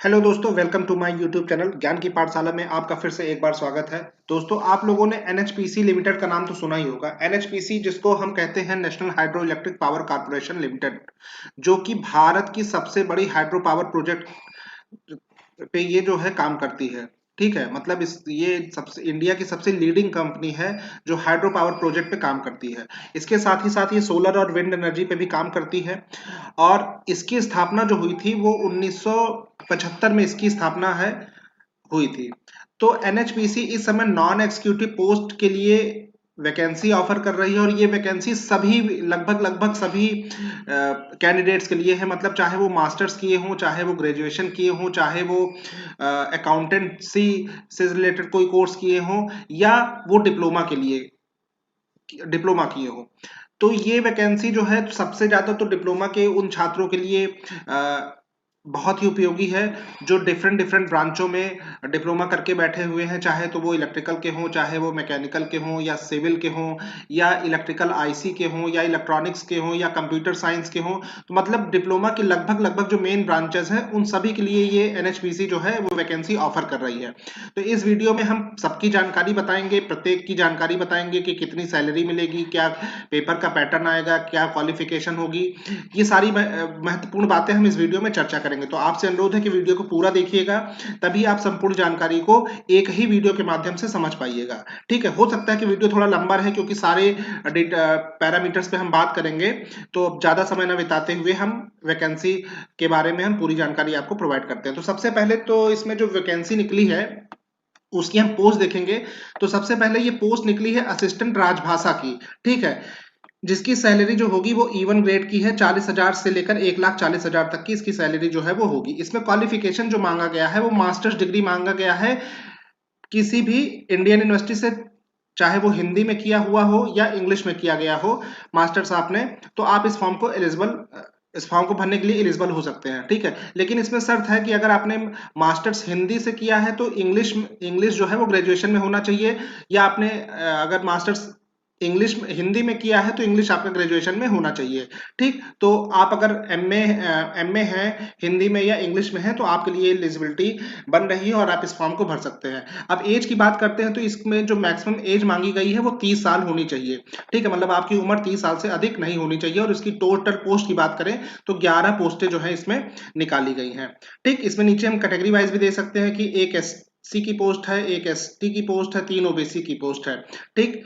Hello दोस्तों, welcome to my YouTube channel ज्ञान की पाठशाला में आपका फिर से एक बार स्वागत है। दोस्तों, आप लोगों ने एनएचपीसी लिमिटेड का नाम तो सुना ही होगा। एनएचपीसी जिसको हम कहते हैं national hydro electric power corporation limited, जो कि भारत की सबसे बड़ी हाइड्रो पावर प्रोजेक्ट पे ये जो है काम करती है। ठीक है, मतलब इस ये सबसे इंडिया की सबसे लीडिंग कंपनी है जो हाइड्रो पावर प्रोजेक्ट पे काम करती है। इसके साथ ही साथ ये सोलर और विंड एनर्जी पे भी काम करती है। और इसकी स्थापना जो हुई थी वो 1975 में इसकी स्थापना है हुई थी। तो एनएचपीसी इस समय नॉन एग्जीक्यूटिव पोस्ट के लिए वैकेंसी ऑफर कर रही है, और ये वैकेंसी सभी लगभग लगभग सभी कैंडिडेट्स के लिए है। मतलब चाहे वो मास्टर्स किए हों, चाहे वो ग्रेजुएशन किए हों, चाहे वो अकाउंटेंसी से रिलेटेड कोई कोर्स किए हों, या वो डिप्लोमा किए हो। तो ये वैकेंसी जो है सबसे ज्यादा तो डिप्लोमा के उन छात्रों के लिए बहुत ही उपयोगी है जो डिफरेंट डिफरेंट ब्रांचों में डिप्लोमा करके बैठे हुए हैं, चाहे तो वो इलेक्ट्रिकल के हों, चाहे वो मैकेनिकल के हों, या सिविल के हों, या इलेक्ट्रिकल आईसी के हों, या इलेक्ट्रॉनिक्स के हों, या कंप्यूटर साइंस के हों। तो मतलब डिप्लोमा की लगभग लगभग जो मेन ब्रांचेस हैं उन सभी के लिए ये एनएचपीसी जो है वो वैकेंसी ऑफर कर रही है। तो इस वीडियो में हम सबकी जानकारी बताएंगे, प्रत्येक की जानकारी बताएंगे कि कितनी सैलरी मिलेगी, क्या पेपर का पैटर्न आएगा, क्या क्वालिफिकेशन होगी। ये सारी महत्वपूर्ण बातें हम इस वीडियो में चर्चा करेंगे। तो आपसे अनुरोध है कि वीडियो को पूरा देखिएगा, तभी आप संपूर्ण जानकारी को एक ही वीडियो के माध्यम से समझ पाइएगा। ठीक है, हो सकता है कि वीडियो थोड़ा लंबा रहे क्योंकि सारे पैरामीटर्स पे हम बात करेंगे। तो ज्यादा समय न बिताते हुए हम वैकेंसी के बारे में हम पूरी जानकारी आपको प्रोवाइड करते हैं। तो सबसे पहले तो इसमें जो वैकेंसी निकली है उसकी हम पोस्ट देखेंगे। तो सबसे पहले ये पोस्ट निकली है असिस्टेंट राजभाषा की। ठीक है, जिसकी सैलरी जो होगी वो E1 ग्रेड की है। 40,000 से लेकर 1,40,000 तक की इसकी सैलरी जो है वो होगी। इसमें क्वालिफिकेशन जो मांगा गया है वो मास्टर्स डिग्री मांगा गया है किसी भी इंडियन यूनिवर्सिटी से, चाहे वो हिंदी में किया हुआ हो या इंग्लिश में किया गया हो मास्टर्स आपने, तो आप इस फॉर्म को भरने के लिए एलिजिबल हो सकते हैं। ठीक है, लेकिन इसमें शर्त है कि अगर आपने मास्टर्स हिंदी से किया है तो इंग्लिश इंग्लिश जो है वो ग्रेजुएशन में होना चाहिए, या आपने अगर मास्टर्स इंग्लिश हिंदी में किया है तो इंग्लिश आपका ग्रेजुएशन में होना चाहिए। ठीक, तो आप अगर एमए है हिंदी में या इंग्लिश में है तो आपके लिए एलिजिबिलिटी बन रही है और आप इस फॉर्म को भर सकते हैं। अब एज की बात करते हैं तो इसमें जो मैक्सिमम एज मांगी गई है वो 30 साल होनी चाहिए। ठीक है, मतलब आपकी उम्र 30 साल से अधिक नहीं होनी चाहिए। और इसकी टोटल पोस्ट की बात करें तो 11 पोस्टें जो है इसमें निकाली गई हैं। ठीक, इसमें नीचे हम कैटेगरी वाइज भी दे सकते हैं कि एक एससी की पोस्ट है, एक एसटी की पोस्ट है, 3 ओबीसी की पोस्ट है। ठीक,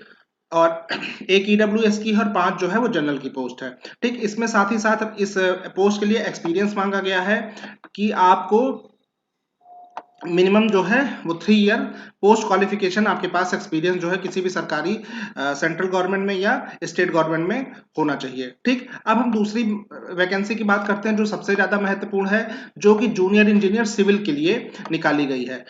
और एक ईडब्ल्यूएस की है और 5 जो है वो जनरल की पोस्ट है। ठीक, इसमें साथ ही साथ इस पोस्ट के लिए एक्सपीरियंस मांगा गया है कि आपको मिनिमम जो है वो 3 ईयर पोस्ट क्वालिफिकेशन आपके पास एक्सपीरियंस जो है किसी भी सरकारी सेंट्रल गवर्नमेंट में या स्टेट गवर्नमेंट में होना चाहिए। ठीक, अब हम दूसरी वैकेंसी की बात करते हैं जो सबसे ज्यादा महत्वपूर्ण है, जो कि जूनियर इंजीनियर सिविल के लिए निकाली गई है।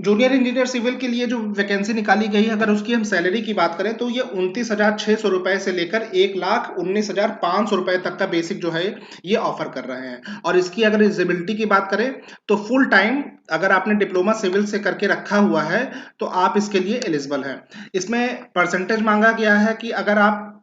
जूनियर इंजीनियर सिविल के लिए जो वैकेंसी निकाली गई है, अगर उसकी हम सैलरी की बात करें तो ये 29,600 रुपए से लेकर 1,19,500 रुपए तक का बेसिक जो है ये ऑफर कर रहे हैं। और इसकी अगर एलिजिबिलिटी की बात करें तो फुल टाइम अगर आपने डिप्लोमा सिविल से करके रखा हुआ है तो आप इसके लिए एलिजिबल हैं। इसमें परसेंटेज मांगा गया है कि अगर आप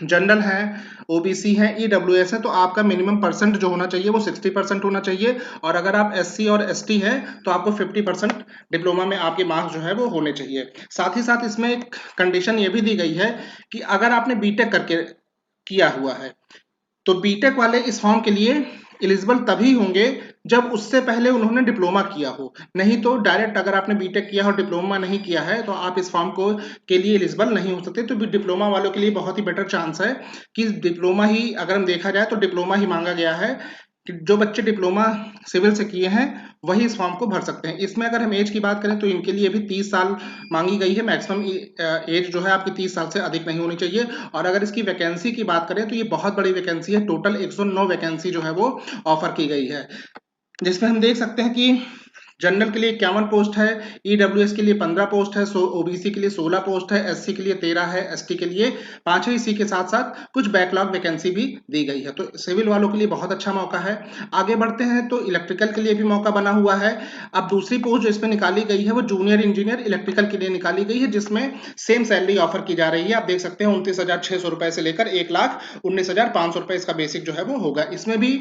जनरल है, ओबीसी है, ईडब्ल्यूएस है, तो आपका मिनिमम परसेंट जो होना चाहिए वो 60% होना चाहिए। और अगर आप एससी और एसटी है तो आपको 50% डिप्लोमा में आपके मार्क्स जो है वो होने चाहिए। साथ ही साथ इसमें एक कंडीशन ये भी दी गई है कि अगर आपने बीटेक करके किया हुआ है तो बीटेक वाले इस फॉर्म के लिए एलिजिबल तभी होंगे जब उससे पहले उन्होंने डिप्लोमा किया हो। नहीं तो डायरेक्ट अगर आपने बीटेक किया और डिप्लोमा नहीं किया है तो आप इस फॉर्म को के लिए एलिजिबल नहीं हो सकते। तो डिप्लोमा वालों के लिए बहुत ही बेटर चांस है कि डिप्लोमा ही, अगर हम देखा जाए तो डिप्लोमा ही मांगा गया है कि जो बच्चे डिप्लोमा सिविल से किए हैं वही इस फॉर्म को भर सकते हैं। इसमें अगर हम एज की बात करें तो इनके लिए भी 30 साल मांगी गई है। मैक्सिमम एज जो है आपकी 30 साल से अधिक नहीं होनी चाहिए। और अगर इसकी वैकेंसी की बात करें तो ये बहुत बड़ी वैकेंसी है। टोटल 109 वैकेंसी जो है वो ऑफर की गई है, जिसमें हम देख सकते हैं कि जनरल के लिए 51 पोस्ट है, ईडब्ल्यूएस के लिए 15 पोस्ट है, ओबीसी के लिए 16 पोस्ट है, एससी के लिए 13 है, एसटी के लिए 5 है। इसी के साथ साथ कुछ बैकलॉग वैकेंसी भी दी गई है। तो सिविल वालों के लिए बहुत अच्छा मौका है। आगे बढ़ते हैं तो इलेक्ट्रिकल के लिए भी मौका बना हुआ है। अब दूसरी पोस्ट जो इसमें निकाली गई है वो जूनियर इंजीनियर इलेक्ट्रिकल के लिए निकाली गई है, जिसमें सेम सैलरी ऑफर की जा रही है। आप देख सकते हैं 29,600 रुपए से लेकर 1,19,500 रुपए इसका बेसिक जो है वो होगा। इसमें भी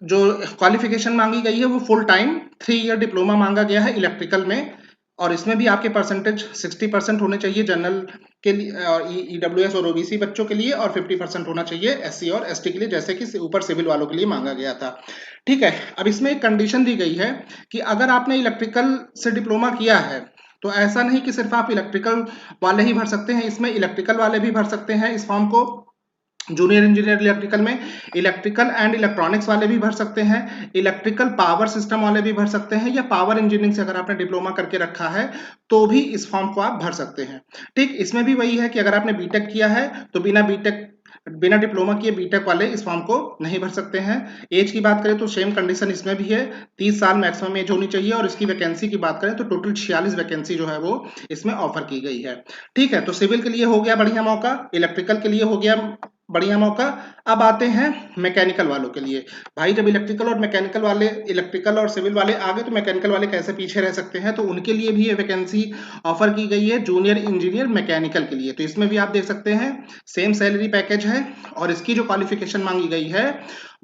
जो क्वालिफिकेशन मांगी गई है वो फुल टाइम 3 ईयर डिप्लोमा मांगा गया है इलेक्ट्रिकल में, और इसमें भी आपके परसेंटेज 60% होने चाहिए जनरल के लिए और ईडब्ल्यूएस और ओबीसी बच्चों के लिए, और 50% होना चाहिए एससी और एसटी के लिए, जैसे कि ऊपर सिविल वालों के लिए मांगा गया था। ठीक है, अब इसमें एक कंडीशन दी गई है कि अगर आपने इलेक्ट्रिकल से डिप्लोमा किया है तो ऐसा नहीं कि सिर्फ आप इलेक्ट्रिकल वाले ही भर सकते हैं, इसमें इलेक्ट्रिकल वाले भी भर सकते हैं इस फॉर्म को। जूनियर इंजीनियर इलेक्ट्रिकल में इलेक्ट्रिकल एंड इलेक्ट्रॉनिक्स वाले भी भर सकते हैं, इलेक्ट्रिकल पावर सिस्टम वाले भी भर सकते हैं, या पावर इंजीनियरिंग से अगर आपने डिप्लोमा करके रखा है तो भी इस फॉर्म को आप भर सकते हैं। ठीक, इसमें भी वही है कि अगर आपने बीटेक किया है तो बिना डिप्लोमा किए बीटेक वाले इस फॉर्म को नहीं भर सकते हैं। एज की बात करें तो सेम कंडीशन इसमें भी है, 30 साल मैक्सिमम एज होनी चाहिए, और इसकी वैकेंसी की बात करें तो टोटल 46 वैकेंसी जो है वो इसमें ऑफर की गई है। ठीक है, तो सिविल के लिए हो गया बढ़िया मौका, इलेक्ट्रिकल के लिए हो गया बढ़िया मौका। अब आते हैं मैकेनिकल वालों के लिए। भाई जब इलेक्ट्रिकल और मैकेनिकल वाले, इलेक्ट्रिकल और सिविल वाले आ गए तो मैकेनिकल वाले कैसे पीछे रह सकते हैं, तो उनके लिए भी ये वैकेंसी ऑफर की गई है जूनियर इंजीनियर मैकेनिकल के लिए। तो इसमें भी आप देख सकते हैं सेम सैलरी पैकेज है, और इसकी जो क्वालिफिकेशन मांगी गई है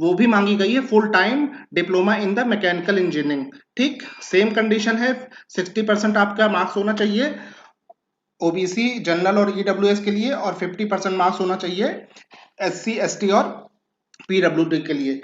वो भी मांगी गई है full time diploma in the mechanical engineering. ठीक, सेम कंडीशन है, 60% आपका मार्क्स होना चाहिए ओबीसी जनरल और ईडब्ल्यूएस के लिए, और 50% मार्क्स होना चाहिए एससी एसटी और पीडब्ल्यूडी के लिए।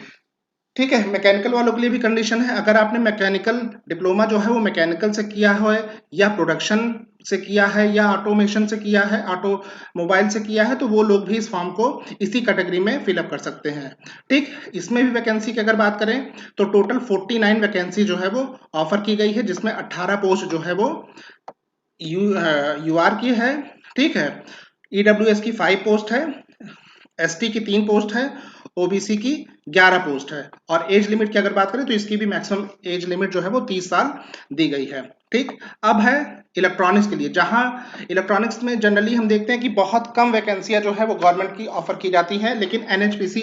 ठीक है, मैकेनिकल वालों के लिए भी कंडीशन है, अगर आपने मैकेनिकल डिप्लोमा जो है वो मैकेनिकल से किया है, या प्रोडक्शन से किया है, या ऑटोमेशन से किया है, ऑटोमोबाइल से किया है, तो वो लोग भी इस फॉर्म को इसी कैटेगरी में फिलअप कर सकते हैं। ठीक, इसमें भी वैकेंसी की अगर बात करें तो टोटल 49 वैकेंसी जो है वो ऑफर की गई है, जिसमें 18 पोस्ट जो है वो यूआर की है। ठीक है, ईडब्ल्यूएस की 5 पोस्ट है, एसटी की 3 पोस्ट है, ओबीसी की 11 पोस्ट है, और एज लिमिट की अगर बात करें तो इसकी भी मैक्सिमम एज लिमिट जो है वो 30 साल दी गई है। ठीक, अब है इलेक्ट्रॉनिक्स के लिए, जहां इलेक्ट्रॉनिक्स में जनरली हम देखते हैं कि बहुत कम वैकेंसियां जो है वो गवर्नमेंट की ऑफर की जाती हैं, लेकिन एनएचपीसी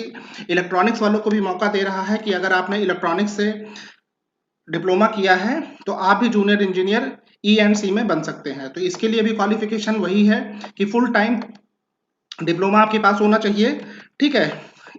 इलेक्ट्रॉनिक्स वालों को भी मौका दे रहा है कि अगर आपने इलेक्ट्रॉनिक्स से डिप्लोमा किया है तो आप भी जूनियर इंजीनियर ई एंड सी में बन सकते हैं। तो इसके लिए भी क्वालिफिकेशन वही है कि फुल टाइम डिप्लोमा आपके पास होना चाहिए। ठीक है,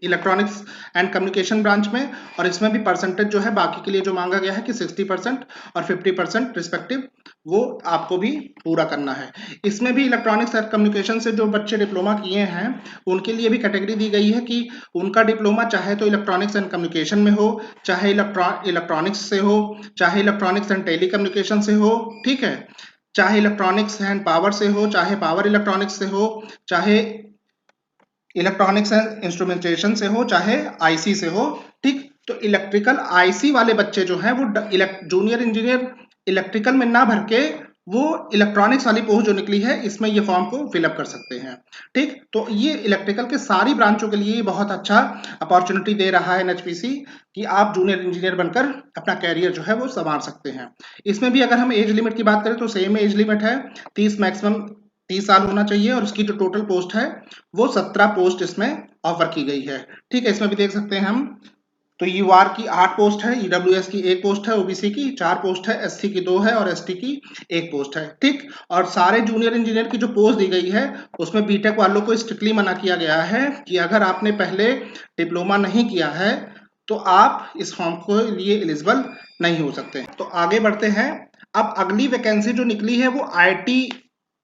इलेक्ट्रॉनिक्स एंड कम्युनिकेशन ब्रांच में, और इसमें भी परसेंटेज जो है बाकी के लिए जो मांगा गया है कि 60% और 50% रिस्पेक्टिव, वो आपको भी पूरा करना है। इसमें भी इलेक्ट्रॉनिक्स एंड कम्युनिकेशन से जो बच्चे डिप्लोमा किए हैं उनके लिए भी कैटेगरी दी गई है कि उनका डिप्लोमा चाहे तो इलेक्ट्रॉनिक्स एंड कम्युनिकेशन में हो, चाहे इलेक्ट्रॉनिक्स से हो, चाहे इलेक्ट्रॉनिक्स एंड टेली कम्युनिकेशन से हो। ठीक है, चाहे इलेक्ट्रॉनिक्स एंड पावर से हो, चाहे पावर इलेक्ट्रॉनिक्स से हो, चाहे इलेक्ट्रॉनिक्स एंड इंस्ट्रूमेंटेशन से हो, चाहे आईसी से हो। ठीक, तो इलेक्ट्रिकल आईसी वाले बच्चे जो हैं वो जूनियर इंजीनियर इलेक्ट्रिकल में ना भर के वो इलेक्ट्रॉनिक्स वाली पोस्ट जो निकली है इसमें ये फॉर्म को फिलअप कर सकते हैं। ठीक, तो ये इलेक्ट्रिकल के सारी ब्रांचों के लिए बहुत अच्छा अपॉर्चुनिटी दे रहा है एनएचपीसी कि आप जूनियर इंजीनियर बनकर अपना कैरियर जो है वो संवार सकते हैं। इसमें भी अगर हम एज लिमिट की बात करें तो सेम एज लिमिट है, 30 मैक्सिमम 30 साल होना चाहिए, और इसकी जो टोटल पोस्ट है वो 17 पोस्ट इसमें ऑफर की गई है। ठीक है, इसमें भी देख सकते हैं हम, तो यूआर की 8 पोस्ट है, ईडब्ल्यूएस की 1 पोस्ट है, ओबीसी की 4 पोस्ट है, एससी की 2 है, और एसटी की 1 पोस्ट है। ठीक, और सारे जूनियर इंजीनियर की जो पोस्ट दी गई है उसमें बीटेक वालों को स्ट्रिक्टली मना किया गया है कि अगर आपने पहले डिप्लोमा नहीं किया है तो आप इस फॉर्म के लिए एलिजिबल नहीं हो सकते। तो आगे बढ़ते हैं। अब अगली वैकेंसी जो निकली है वो आईटी,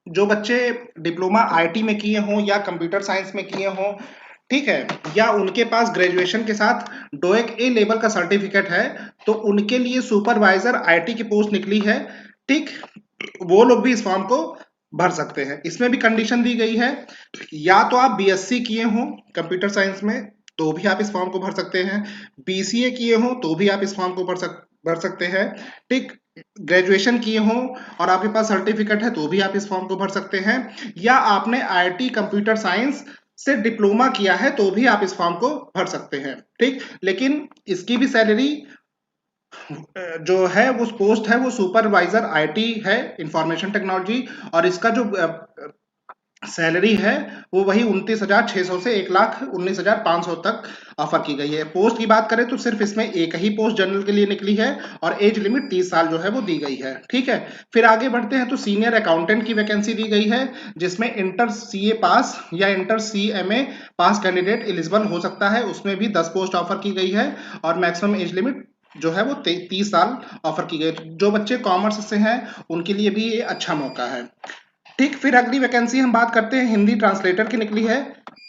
जो बच्चे डिप्लोमा आईटी में किए हों या कंप्यूटर साइंस में किए हों, ठीक है, या उनके पास ग्रेजुएशन के साथ डोएक ए लेवल का सर्टिफिकेट है, तो उनके लिए सुपरवाइजर आईटी की पोस्ट निकली है। ठीक, वो लोग भी इस फॉर्म को भर सकते हैं। इसमें भी कंडीशन दी गई है, या तो आप बीएससी किए हों कंप्यूटर साइंस में तो भी आप इस फॉर्म को भर सकते हैं, बीसीए किए हों तो भी आप इस फॉर्म को भर सकते हैं। ठीक, ग्रेजुएशन किए हों और आपके पास सर्टिफिकेट है तो भी आप इस फॉर्म को भर सकते हैं, या आपने आईआईटी कंप्यूटर साइंस से डिप्लोमा किया है तो भी आप इस फॉर्म को भर सकते हैं। ठीक, लेकिन इसकी भी सैलरी जो है वो पोस्ट है वो सुपरवाइजर आईटी है, इंफॉर्मेशन टेक्नोलॉजी, और इसका जो सैलरी है वो वही 29,600 से 1,19,500 तक ऑफर की गई है। पोस्ट की बात करें तो सिर्फ इसमें एक ही पोस्ट जनरल के लिए निकली है और एज लिमिट 30 साल जो है वो दी गई है। ठीक है, फिर आगे बढ़ते हैं तो सीनियर अकाउंटेंट की वैकेंसी दी गई है, जिसमें इंटर सीए पास या इंटर सीएमए पास कैंडिडेट एलिजिबल हो सकता है। उसमें भी 10 पोस्ट ऑफर की गई है और मैक्सिमम एज लिमिट जो है वो 30 साल ऑफर की गई। जो बच्चे कॉमर्स से हैं उनके लिए भी ये अच्छा मौका है। ठीक, फिर अगली वैकेंसी हम बात करते हैं हिंदी ट्रांसलेटर की निकली है।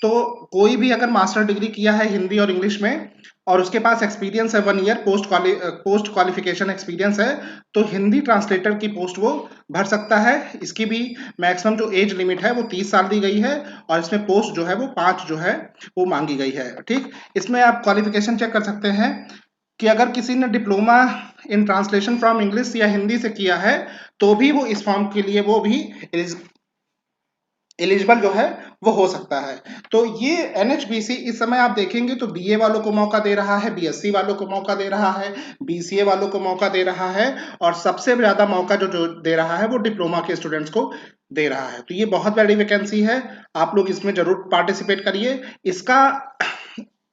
तो कोई भी अगर मास्टर डिग्री किया है हिंदी और इंग्लिश में और उसके पास एक्सपीरियंस है 1 ईयर पोस्ट क्वालिफिकेशन एक्सपीरियंस है, तो हिंदी ट्रांसलेटर की पोस्ट वो भर सकता है। इसकी भी मैक्सिमम जो एज लिमिट है वो 30 साल दी गई है और इसमें पोस्ट जो है वो 5 जो है वो मांगी गई है। ठीक, इसमें आप क्वालिफिकेशन चेक कर सकते हैं कि अगर किसी ने diploma in translation from English या हिंदी से किया है तो भी वो इस फॉर्म के लिए वो भी एलिजिबल जो है वो हो सकता है। तो ये एनएचबीसी इस समय आप देखेंगे तो बीए वालों को मौका दे रहा है, बीएससी वालों को मौका दे रहा है, बीसीए वालों को मौका दे रहा है और सबसे ज्यादा मौका जो दे रहा है वो डिप्लोमा के स्टूडेंट्स को दे रहा है। तो ये बहुत बड़ी वैकेंसी है, आप लोग इसमें जरूर पार्टिसिपेट करिए। इसका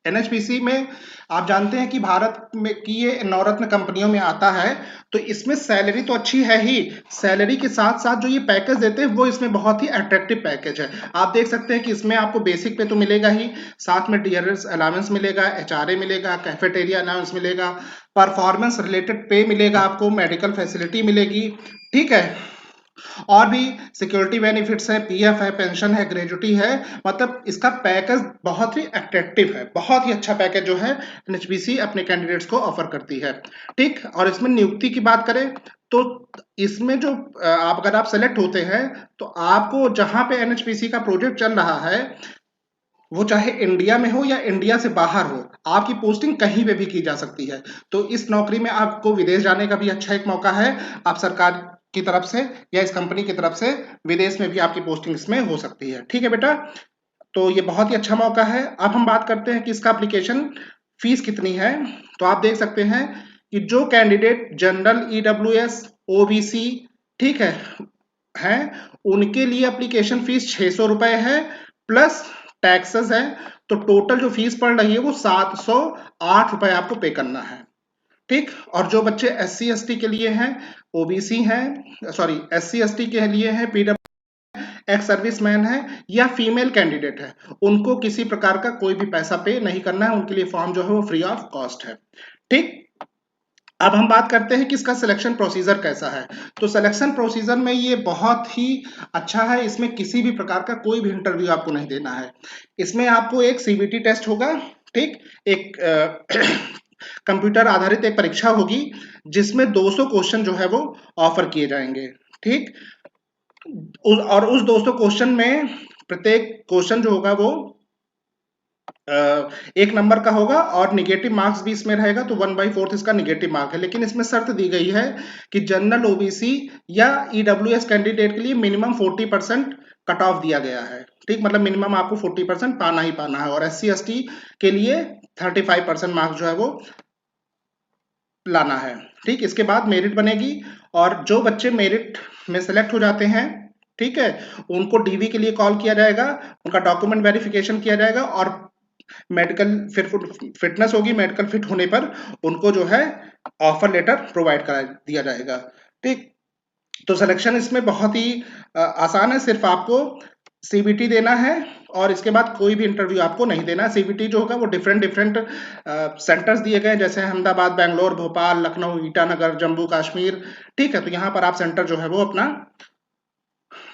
एनएचपीसी में आप जानते हैं कि भारत में की ये नवरत्न कंपनियों में आता है, तो इसमें सैलरी तो अच्छी है ही, सैलरी के साथ साथ जो ये पैकेज देते हैं वो इसमें बहुत ही अट्रैक्टिव पैकेज है। आप देख सकते हैं कि इसमें आपको बेसिक पे तो मिलेगा ही, साथ में डियरेंस अलाउंस मिलेगा, एचआरए मिलेगा, कैफेटेरिया अलाउंस मिलेगा, परफॉर्मेंस रिलेटेड पे मिलेगा, आपको मेडिकल फैसिलिटी मिलेगी। ठीक है, और भी सिक्योरिटी बेनिफिट्स है, पीएफ है, पेंशन है, ग्रेजुटी है। मतलब इसका पैकेज बहुत ही अट्रैक्टिव है, बहुत ही अच्छा पैकेज जो है एनएचपीसी अपने कैंडिडेट्स को ऑफर करती है। ठीक, और इसमें नियुक्ति की बात करें तो इसमें जो आप अगर आप सेलेक्ट होते हैं तो आपको जहां पे एनएचपीसी का प्रोजेक्ट चल रहा है वो चाहे इंडिया में हो या इंडिया से बाहर हो, आपकी पोस्टिंग कहीं पे भी की जा सकती है। तो इस नौकरी में आपको विदेश जाने का भी अच्छा एक मौका है, आप सरकार की तरफ से या इस कंपनी की तरफ से विदेश में भी आपकी पोस्टिंग इसमें हो सकती है। ठीक है बेटा, तो ये बहुत ही अच्छा मौका है। अब हम बात करते हैं कि इसका एप्लीकेशन फीस कितनी है। तो आप देख सकते हैं कि जो कैंडिडेट जनरल ईडब्ल्यूएस ओबीसी ठीक है उनके लिए एप्लीकेशन फीस 600 रुपए है प्लस टैक्सेस है। तो टोटल जो फीस पड़ रही है वो 708 रुपए आपको पे करना है। ठीक, और जो बच्चे एस सी एस टी के लिए हैं, ओबीसी हैं, sorry S C S T के लिए हैं, पीडब्ल्यू एक्स सर्विसमैन है या फीमेल कैंडिडेट है, उनको किसी प्रकार का कोई भी पैसा पे नहीं करना है, उनके लिए फॉर्म जो है वो फ्री ऑफ कॉस्ट है। ठीक, अब हम बात करते हैं कि इसका सिलेक्शन प्रोसीजर कैसा है। तो सिलेक्शन प्रोसीजर में ये बहुत ही अच्छा है, इसमें किसी भी प्रकार का कोई भी इंटरव्यू आपको नहीं देना है। इसमें आपको एक सीबीटी टेस्ट होगा, ठीक, एक कंप्यूटर आधारित एक परीक्षा होगी जिसमें 200 क्वेश्चन जो है वो ऑफर किए जाएंगे। ठीक, और उस 200 क्वेश्चन में प्रत्येक क्वेश्चन जो होगा वो 1 नंबर का होगा और निगेटिव मार्क्स भी इसमें रहेगा, तो 1/4 इसका निगेटिव मार्क है। लेकिन इसमें शर्त दी गई है कि जनरल ओबीसी या ईडब्ल्यूएस कैंडिडेट के लिए मिनिमम 40% कट ऑफ दिया गया है। ठीक, मतलब मिनिमम आपको 40% पाना ही पाना है और एससी एसटी के लिए 35% मार्क्स जो है वो लाना है। ठीक, इसके बाद मेरिट बनेगी और जो बच्चे मेरिट में सेलेक्ट हो जाते हैं, ठीक है, उनको डीवी के लिए कॉल किया जाएगा, उनका डॉक्यूमेंट वेरिफिकेशन किया जाएगा और मेडिकल फिटनेस होगी, मेडिकल फिट होने पर उनको जो है ऑफर लेटर प्रोवाइड करा दिया जाएगा। ठीक, तो सिलेक्शन इसमें बहुत ही आसान है, सिर्फ आपको सीबीटी देना है और इसके बाद कोई भी इंटरव्यू आपको नहीं देना। सीबीटी जो होगा वो डिफरेंट डिफरेंट सेंटर्स दिए गए जैसे अहमदाबाद, बैंगलोर, भोपाल, लखनऊ, ईटानगर, जम्मू कश्मीर। ठीक है, तो यहाँ पर आप सेंटर जो है वो अपना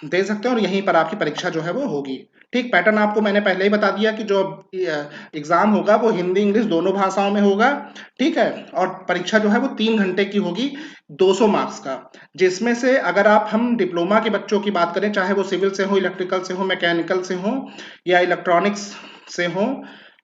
दे सकते हैं और यहीं पर आपकी परीक्षा जो है वो होगी। ठीक, पैटर्न आपको मैंने पहले ही बता दिया कि जो एग्जाम होगा वो हिंदी इंग्लिश दोनों भाषाओं में होगा। ठीक है, और परीक्षा जो है वो 3 घंटे की होगी, 200 मार्क्स का, जिसमें से अगर आप हम डिप्लोमा के बच्चों की बात करें, चाहे वो सिविल से हो, इलेक्ट्रिकल से हो, मैकेनिकल से हो या इलेक्ट्रॉनिक्स से हो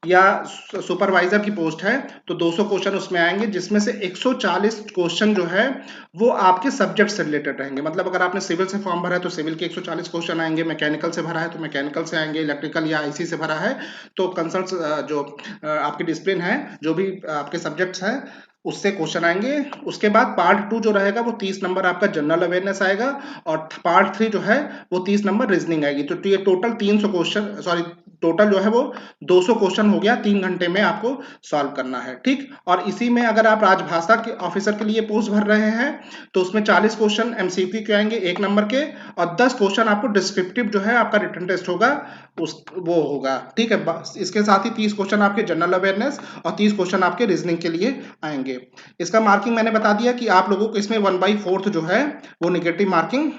या सुपरवाइजर की पोस्ट है, तो 200 क्वेश्चन उसमें आएंगे, जिसमें से 140 क्वेश्चन जो है वो आपके सब्जेक्ट से रिलेटेड रहेंगे। मतलब अगर आपने सिविल से फॉर्म भरा है तो सिविल के 140 क्वेश्चन आएंगे, मैकेनिकल से भरा है तो मैकेनिकल से आएंगे, इलेक्ट्रिकल या आईसी से भरा है तो कंसर्न जो आपकी डिसिप्लिन है, जो भी आपके सब्जेक्ट्स हैं उससे क्वेश्चन आएंगे। उसके बाद पार्ट 2 जो रहेगा वो 30 नंबर आपका जनरल अवेयरनेस आएगा, और पार्ट 3 जो है वो 30 नंबर रीजनिंग आएगी। तो ये टोटल 300 क्वेश्चन, सॉरी टोटल जो है वो 200 क्वेश्चन हो गया, 3 घंटे में आपको सॉल्व करना है, ठीक। और इसी में अगर आप राजभाषा के ऑफिसर के लिए पोस्ट भर रहे हैं तो उसमें 40 क्वेश्चन एमसीक्यू के आएंगे 1 नंबर के, और 10 क्वेश्चन आपको डिस्क्रिप्टिव जो है आपका रिटन टेस्ट होगा उस वो होगा, ठीक है। इसके साथ ही 30 क्वेश्चन आपके जनरल अवेयरनेस और 30 क्वेश्चन आपके रीजनिंग के लिए आएंगे। इसका मार्किंग मैंने बता दिया कि आप लोगों को इसमें 1/4 जो है वो नेगेटिव मार्किंग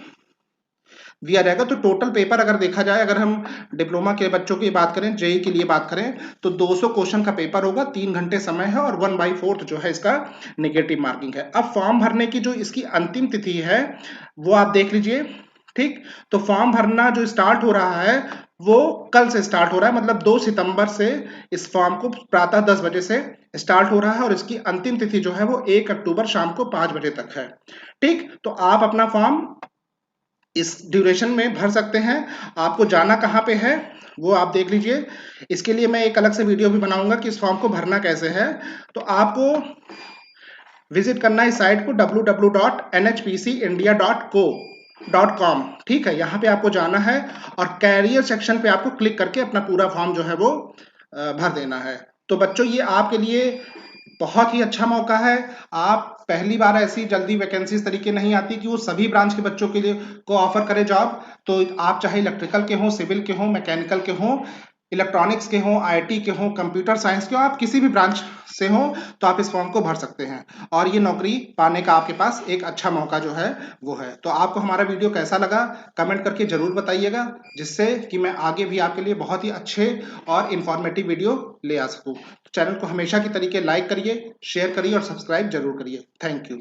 दिया जाएगा। तो टोटल पेपर अगर देखा जाए, अगर हम डिप्लोमा के बच्चों की बात करें, जेई के लिए बात करें, तो 200 क्वेश्चन का पेपर होगा, 3 घंटे समय है, और 1/4 जो है इसका नेगेटिव मार्किंग है। अब फॉर्म भरने की जो इसकी अंतिम तिथि है वो आप देख लीजिए, ठीक। तो फॉर्म भरना जो स्टार्ट हो रहा है वो कल से स्टार्ट हो रहा है, मतलब 2 सितंबर से इस फॉर्म को प्रातः 10 बजे से स्टार्ट हो रहा है, और इसकी अंतिम तिथि जो है वो 1 अक्टूबर शाम को 5 बजे तक है, ठीक। तो आप अपना फॉर्म इस ड्यूरेशन में भर सकते हैं। आपको जाना कहाँ पे है वो आप देख लीजिए। इसके लिए मैं एक अलग से वीडियो भी बनाऊंगा कि इस फॉर्म को भरना कैसे है। तो आपको विजिट करना है इस साइट को www.nhpcindia.co.com, ठीक है। यहाँ पे आपको जाना है और कैरियर सेक्शन पे आपको क्लिक करके अपना पूरा फॉर्म जो है वो भर देना है। तो बच्चों ये आपके लिए बहुत ही अच्छा मौका है। आप पहली बार ऐसी जल्दी वैकेंसी इस तरीके नहीं आती कि वो सभी ब्रांच के बच्चों के लिए को ऑफर करे जॉब। तो आप चाहे इलेक्ट्रिकल के हो, सिविल के हो, मैकेनिकल के हो, इलेक्ट्रॉनिक्स के हो, आईटी के हो, कंप्यूटर साइंस के हो, आप किसी भी ब्रांच से हो तो आप इस फॉर्म को भर सकते हैं, और ये नौकरी पाने का आपके पास एक अच्छा मौका जो है वो है। तो आपको हमारा वीडियो कैसा लगा कमेंट करके जरूर बताइएगा, जिससे कि मैं आगे भी आपके लिए बहुत ही अच्छे और इंफॉर्मेटिव वीडियो ले आ सकूं। चैनल को हमेशा की तरीके लाइक करिए, शेयर करिए और सब्सक्राइब जरूर करिए। Thank you.